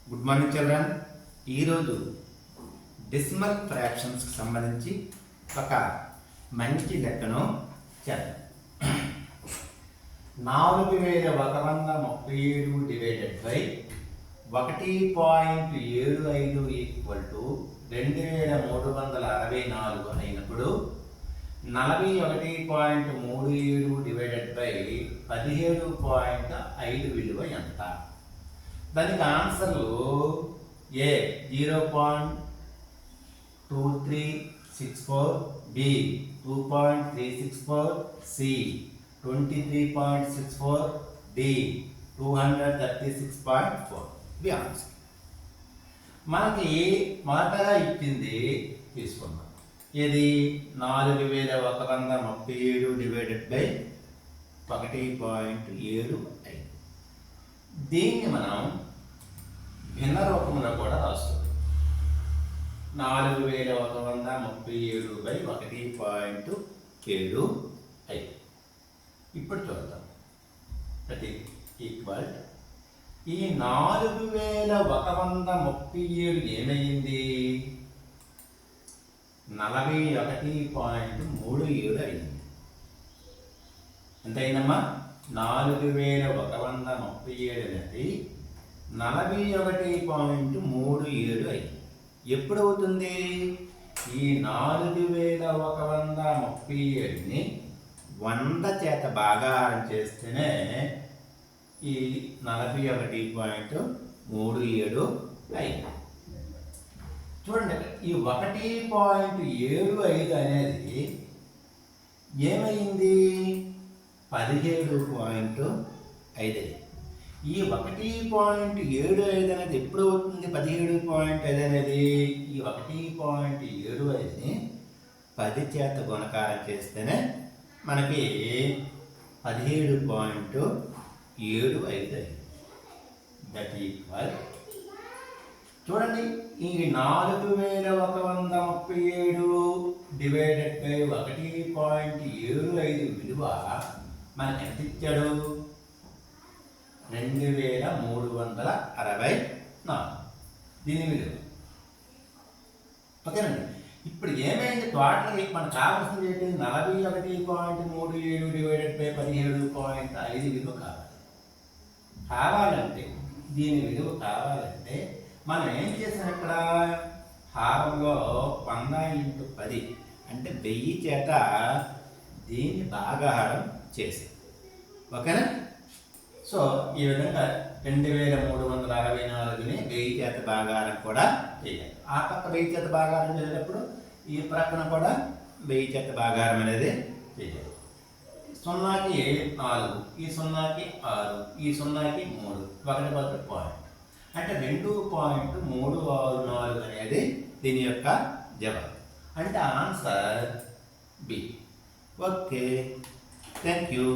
Good morning children. ఈరోజు decimal ఫ్రాక్షన్స్కి సంబంధించి ఒక మంచి లెక్కను చేద్దాం. 4137 డివైడెడ్ బై 1.75 ఈక్వల్ టు 2364 అయినప్పుడు 41.37 డివైడెడ్ బై 17.5 విలువ ఎంత? దానికి ఆన్సర్లు ఏ 0.2364, బి 2.364, సి 23.64, డి 236.4. ఇది ఆన్సర్. మనకి మొదటగా ఇచ్చింది తీసుకుందాం. ఇది 4137 డివైడెడ్ బై 1.75. దీన్ని మనం భిన్న రూపంలో కూడా రాస్తుంది. 4137 బై 1.75. ఇప్పుడు చూద్దాం. ప్రతి ఈక్వల్ ఈ 4137 ఏమైంది? 41.37 అయింది. ఎంత అయిందమ్మా? 4137 అనేది 41.37 అయింది. ఎప్పుడు అవుతుంది? ఈ 4137ని 100 చేత భాగాహారం చేస్తేనే ఈ 41.37 అయింది. చూడండి, ఈ 1.75 అనేది ఏమైంది? 17.5. ఈ 1.75 అనేది ఎప్పుడు అవుతుంది? 17.5 అనేది ఈ 1.75ని 10 చేత గుణకారం చేస్తేనే మనకి 17.75 అయింది. దట్ ఈక్వల్, చూడండి, ఈ 4137 డివైడెడ్ బై 1.75 విలువ మనకి ఎంత ఇచ్చాడు? 2364 దీని విలువ. ఓకేనండి. ఇప్పుడు ఏమైంది? టోటల్ మనకు కావాల్సింది ఏంటి? 41.37 డివైడెడ్ బై 17.5 విలువ కావాలంటే దీని విలువ కావాలంటే మనం ఏం చేసాం? ఇక్కడ హారంలో 100 × 10 అంటే 1000 చేత దీన్ని భాగాహారం చేసాం. ఓకేనా? సో ఈ విధంగా 2364ని 1000 చేత భాగాహారం కూడా చేయాలి. ఆ పక్క 1000 చేత భాగాహారం చేసేటప్పుడు ఈ ప్రక్కన కూడా 1000 చేత భాగాహారం అనేది చేయాలి. 0కి 4, ఈ 0కి 6, ఈ 0కి 3, 1 పాయింట్ అంటే 2.364 అనేది దీని యొక్క జవాబు. అంటే answer B. Okay, thank you.